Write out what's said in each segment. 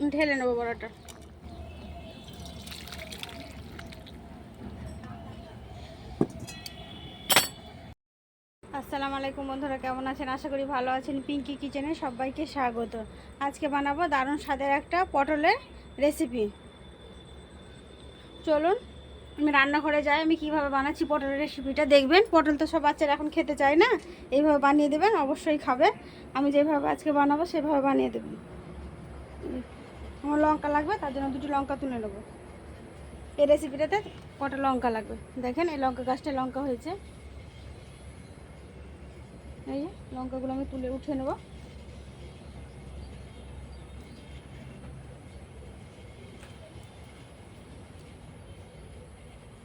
ঢেলে নেবো বড়াটা। আসসালামু আলাইকুম বন্ধুরা, কেমন আছেন? আশা করি ভালো আছেন। পিঙ্কি কিচেনে সবাইকে স্বাগত। আজকে বানাবো দারুণ স্বাদের একটা পটলের রেসিপি। চলুন আমি রান্নাঘরে যাই, আমি কিভাবে বানাচ্ছি পটলের রেসিপিটা দেখবেন। পটল তো সব বাচ্চারা এখন খেতে চায় না, এইভাবে বানিয়ে দেবেন, অবশ্যই খাবে। আমি যেভাবে আজকে বানাবো সেভাবে বানিয়ে দেবেন। আমার লঙ্কা লাগবে, তার জন্য 2টি লঙ্কা তুলে নেবো। এই রেসিপিটাতে কটা লঙ্কা লাগবে দেখেন। এই লঙ্কা গাছটা লঙ্কা হয়েছে, এই যে লঙ্কাগুলো আমি তুলে উঠিয়ে নেব।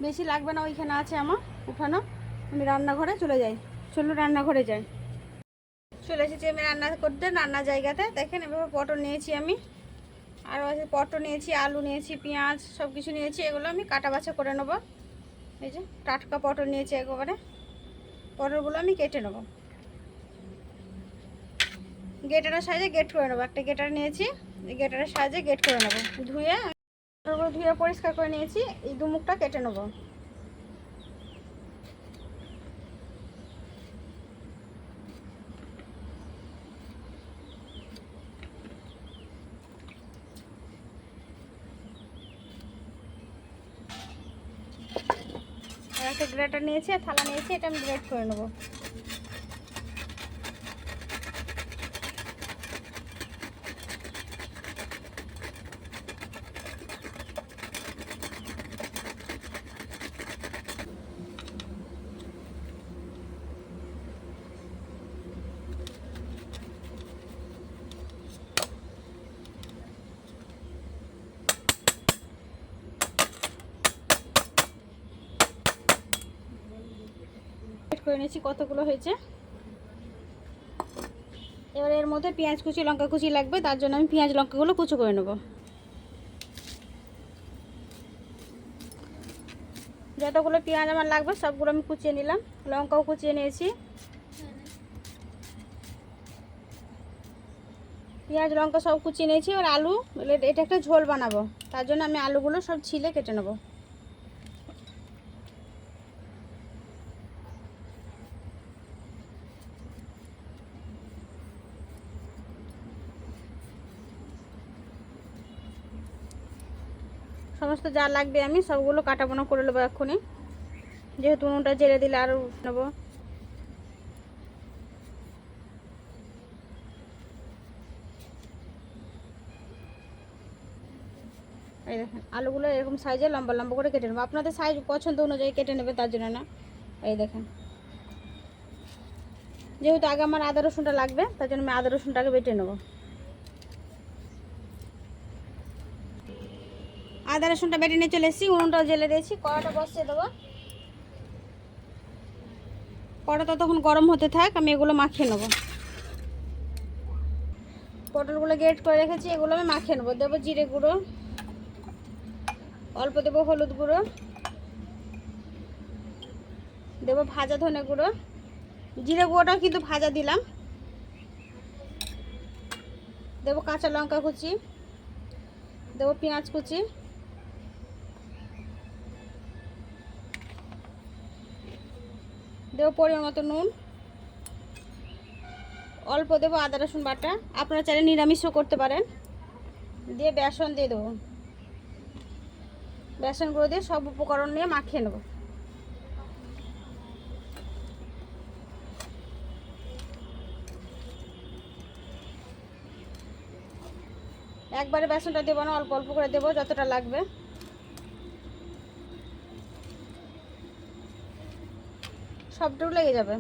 বেশি লাগবে না, ওইখানে আছে আমার উঠানো। আমি রান্নাঘরে চলে যাই। চলো রান্নাঘরে যাই। চলে এসেছি আমি রান্না করতে, রান্নার জায়গাতে। দেখেন এভাবে পটল নিয়েছি আমি, আর পটল নিয়েছি, আলু নিয়েছি, পেঁয়াজ সব কিছু নিয়েছি। এগুলো আমি কাটা বাছা করে নেব। এই যে টাটকা পটল নিয়েছি একেবারে। পটলগুলো আমি কেটে নেব, গেটারের সাহায্যে গেট করে নেবো। একটা গেটার নিয়েছি, এই গেটারের সাহায্যে গেট করে নেবো। ধুয়ে পরিষ্কার করে নিয়েছি। এই দুমুখটা কেটে নেবো। আর একটা গ্রেটার নিয়েছি আর থালা নিয়েছি, এটা আমি গ্রেট করে নেবো। করে নিয়েছি, কতগুলো হয়েছে। এবার এর মধ্যে পেঁয়াজ কুচি লঙ্কা কুচি লাগবে, তার জন্য আমি পেঁয়াজ লঙ্কাগুলো কুচি করে নেব। যতগুলো পেঁয়াজ আমার লাগবে সবগুলো আমি কুচিয়ে নিলাম, লঙ্কাও কুচিয়ে নিয়েছি। পেঁয়াজ লঙ্কা সব কুচিয়ে নিয়েছি। এবার আলু, এটা একটা ঝোল বানাবো, তার জন্য আমি আলুগুলো সব ছিলে কেটে নেব। সমস্ত যা লাগবে আমি সবগুলো কাটাবোনা করে নেবো এক্ষুনি, যেহেতু উনুনটা জেলে দিলে আরও নেবো। এই দেখেন আলুগুলো এরকম সাইজে লম্বা লম্বা করে কেটে নেবো। আপনাদের সাইজ পছন্দ অনুযায়ী কেটে নেবে, তার জন্য না। এই দেখেন, যেহেতু আগে আমার আদা রসুনটা লাগবে, তার জন্য আমি আদা রসুনটাকে বেটে নেবো। আদা রসুনটা বেটে নিয়ে চলে এসেছি, উনুনটাও জেলে দিয়েছি। কড়াটা বসিয়ে দেবো। কড়াটা তখন গরম হতে থাক, আমি এগুলো মাখিয়ে নেবো। পটলগুলো গ্রেট করে রেখেছি, এগুলো আমি মাখিয়ে নেবো। দেবো জিরে গুঁড়ো, অল্প দেবো হলুদ গুঁড়ো, দেবো ভাজা ধনে গুঁড়ো। জিরে গুঁড়োটাও কিন্তু ভাজা দিলাম। দেবো কাঁচা লঙ্কা কুচি, দেবো পেঁয়াজ কুচি, দেবো পরিমাণ মতো নুন, অল্প দেবো আদা রসুন বাটা। আপনারা চাইলে নিরামিষও করতে পারেন। দিয়ে বেসন দিয়ে দেবো। বেসন গুঁড়ো দিয়ে সব উপকরণ নিয়ে মাখিয়ে নেব। একবারে বেসনটা দেবো না, অল্প অল্প করে দেবো, যতটা লাগবে। সবটুকু লেগে যাবে।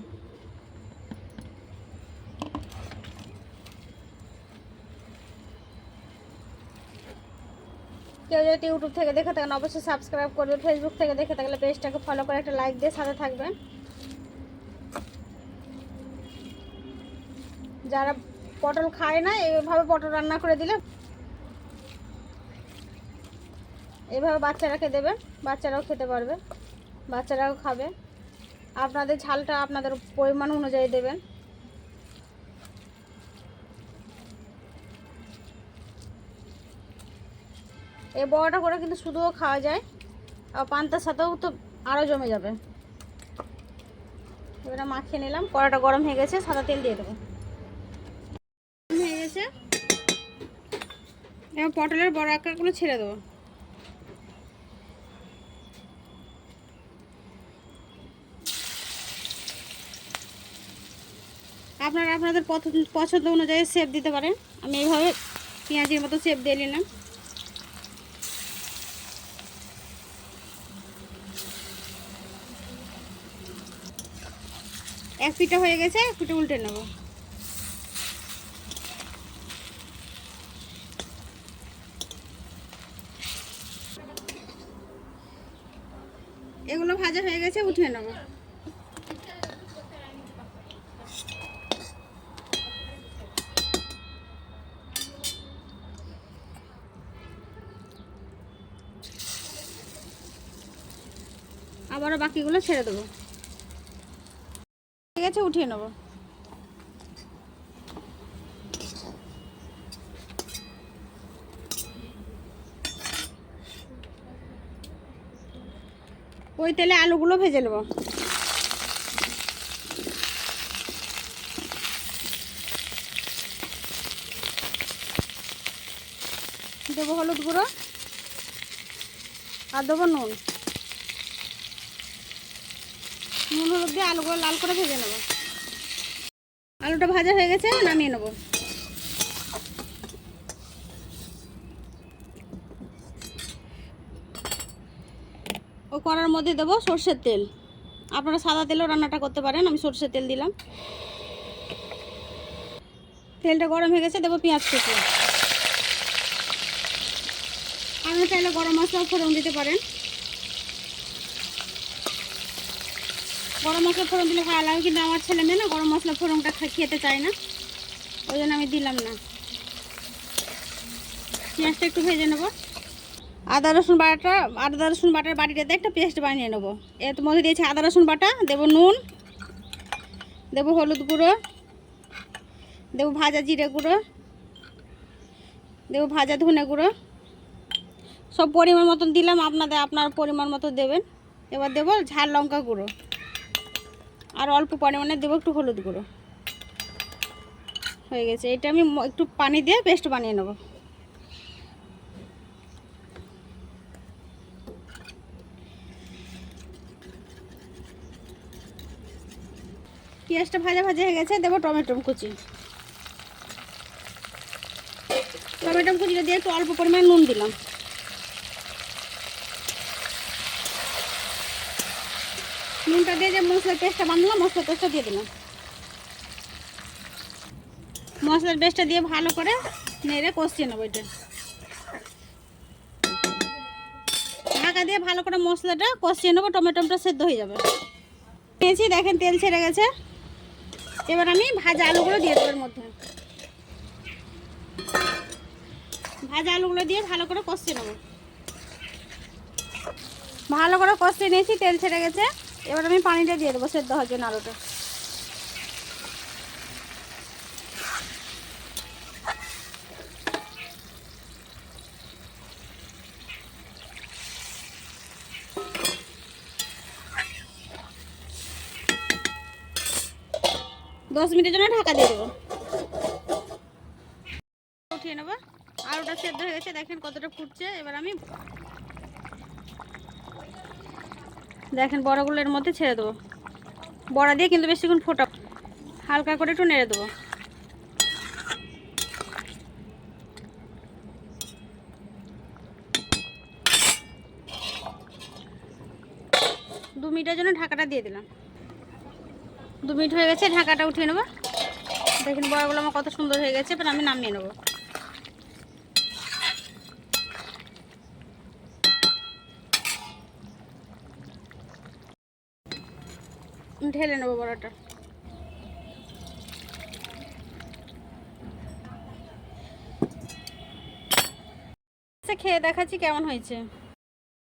কেউ যদি ইউটিউব থেকে দেখে থাকেন অবশ্যই সাবস্ক্রাইব করবে। ফেসবুক থেকে দেখে থাকলে পেজটাকে ফলো করে একটা লাইক দিয়ে সাথে থাকবেন। যারা পটল খায় না, এইভাবে পটল রান্না করে দিলে এইভাবে বাচ্চারাকে দেবে, বাচ্চারাও খেতে পারবে, বাচ্চারাও খাবে। আপনাদের ঝালটা আপনাদের পরিমাণ অনুযায়ী দেবেন। এই বড়াটা করে কিন্তু শুধুও খাওয়া যায়, আর পান্তার সাথেও তো আরও জমে যাবে। এবারে মাখিয়ে নিলাম, কড়াটা গরম হয়ে গেছে, সাদা তেল দিয়ে দেবো। হয়ে গেছে, এবার পটলের বড় আকারগুলো ছেড়ে দেবো। আপনারা আপনাদের পছন্দ অনুযায়ী শেপ দিতে পারেন। আমি এইভাবে পেঁয়াজের মতো শেপ দিয়ে নিলাম। এক পিঠা হয়ে গেছে, এক পিঠা উল্টে নেব। এগুলো ভাজা হয়ে গেছে, উঠিয়ে নেব। আবারও বাকিগুলো ছেড়ে দেবো। ঠিক আছে, উঠিয়ে নেব। ওই তেলে আলুগুলো ভেজে নেব। দেবো হলুদ গুঁড়ো আর দেবো নুন। নুন হলুদ দিয়ে আলুগুলো লাল করে ভেজে নেব। আলুটা ভাজা হয়ে গেছে, নামিয়ে নেব। ও কড়ার মধ্যে দেবো সর্ষের তেল। আপনারা সাদা তেলেও রান্নাটা করতে পারেন, আমি সর্ষের তেল দিলাম। তেলটা গরম হয়ে গেছে, দেবো পেঁয়াজ কুচি। আপনারা চাইলে গরম মশলা ফোড়ন দিতে পারেন। গরম মশলা ফোড়ন দিলে ভালো লাগে, কিন্তু আমার ছেলে মেয়ে না গরম মশলা ফোড়নটা খেতে চায় না, ওই জন্য আমি দিলাম না। পেঁয়াজটা একটু ভেজে নেব। আদা রসুন বাটার বাটিটাতে একটা পেস্ট বানিয়ে নেবো। এর মধ্যে দিয়েছি আদা রসুন বাটা, দেবো নুন, দেবো হলুদ গুঁড়ো, দেবো ভাজা জিরে গুঁড়ো, দেবো ভাজা ধনে গুঁড়ো। সব পরিমাণ মতন দিলাম, আপনার পরিমাণ মতো দেবেন। এবার দেবো ঝাল লঙ্কা গুঁড়ো, আর অল্প পরিমাণে দেবো একটু হলুদ গুঁড়ো। হয়ে গেছে, এটা আমি একটু পানি দিয়ে পেস্ট বানিয়ে নেব। পেঁয়াজটা ভাজা হয়ে গেছে, দেবো টমেটো কুচি। টমেটো কুচিটা দিয়ে একটু অল্প পরিমাণ নুন দিলাম। নুনটা দিয়ে যে মশলার পেস্টটা বানালাম, মশলার পেস্টটা দিয়ে দিলাম। মশলার পেস্টটা দিয়ে ভালো করে নেড়ে কষিয়ে নেবো। এটা ঢাকা দিয়ে ভালো করে মশলাটা কষিয়ে নেবো, টমেটোটা সেদ্ধ হয়ে যাবে। নিয়েছি, দেখেন তেল ছেড়ে গেছে। এবার আমি ভাজা আলুগুলো দিয়ে দেবো এর মধ্যে। ভাজা আলুগুলো দিয়ে ভালো করে কষিয়ে নেবো। ভালো করে কষিয়ে নিয়েছি, তেল ছেড়ে গেছে। এবার আমি পানিটা দিয়ে দেবো সেদ্ধ হওয়ার জন্য আলুটা। দশ মিনিটের জন্য ঢাকা দিয়ে দেবো। উঠিয়ে নেবো। আলুটা সেদ্ধ হয়ে গেছে, দেখেন কতটা ফুটছে। এবার আমি দেখেন বড়াগুলো এর মধ্যে ছেড়ে দেবো। বড়া দিয়ে কিন্তু বেশিক্ষণ ফোটা, হালকা করে একটু নেড়ে দেবো। দু মিনিটের জন্য ঢাকাটা দিয়ে দিলাম। 2 মিনিট হয়ে গেছে, ঢাকাটা উঠিয়ে নেবো। দেখেন বড়াগুলো আমার কত সুন্দর হয়ে গেছে। এবার আমি নামিয়ে নেবো। ঢেলে নেবো বড়াটা। খেয়ে দেখাচ্ছি কেমন হয়েছে।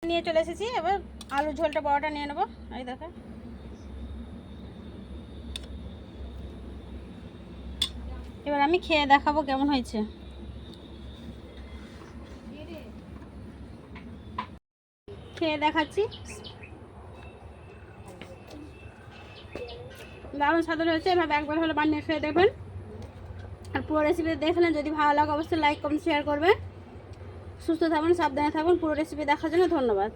নিয়ে চলে এসেছি, এবার আলু ঝোলটা বড়াটা নিয়ে নেবো। এই দেখো, এবার আমি খেয়ে দেখাবো কেমন হয়েছে। খেয়ে দেখাচ্ছি। দারুণ স্বাদ হয়েছে। এভাবে একবার হলে বানিয়ে খেয়ে দেখবেন। আর পুরো রেসিপি দেখলেন, যদি ভালো লাগে অবশ্যই লাইক কমেন্ট শেয়ার করবেন। সুস্থ থাকুন, সাবধানে থাকুন। পুরো রেসিপি দেখার জন্য ধন্যবাদ।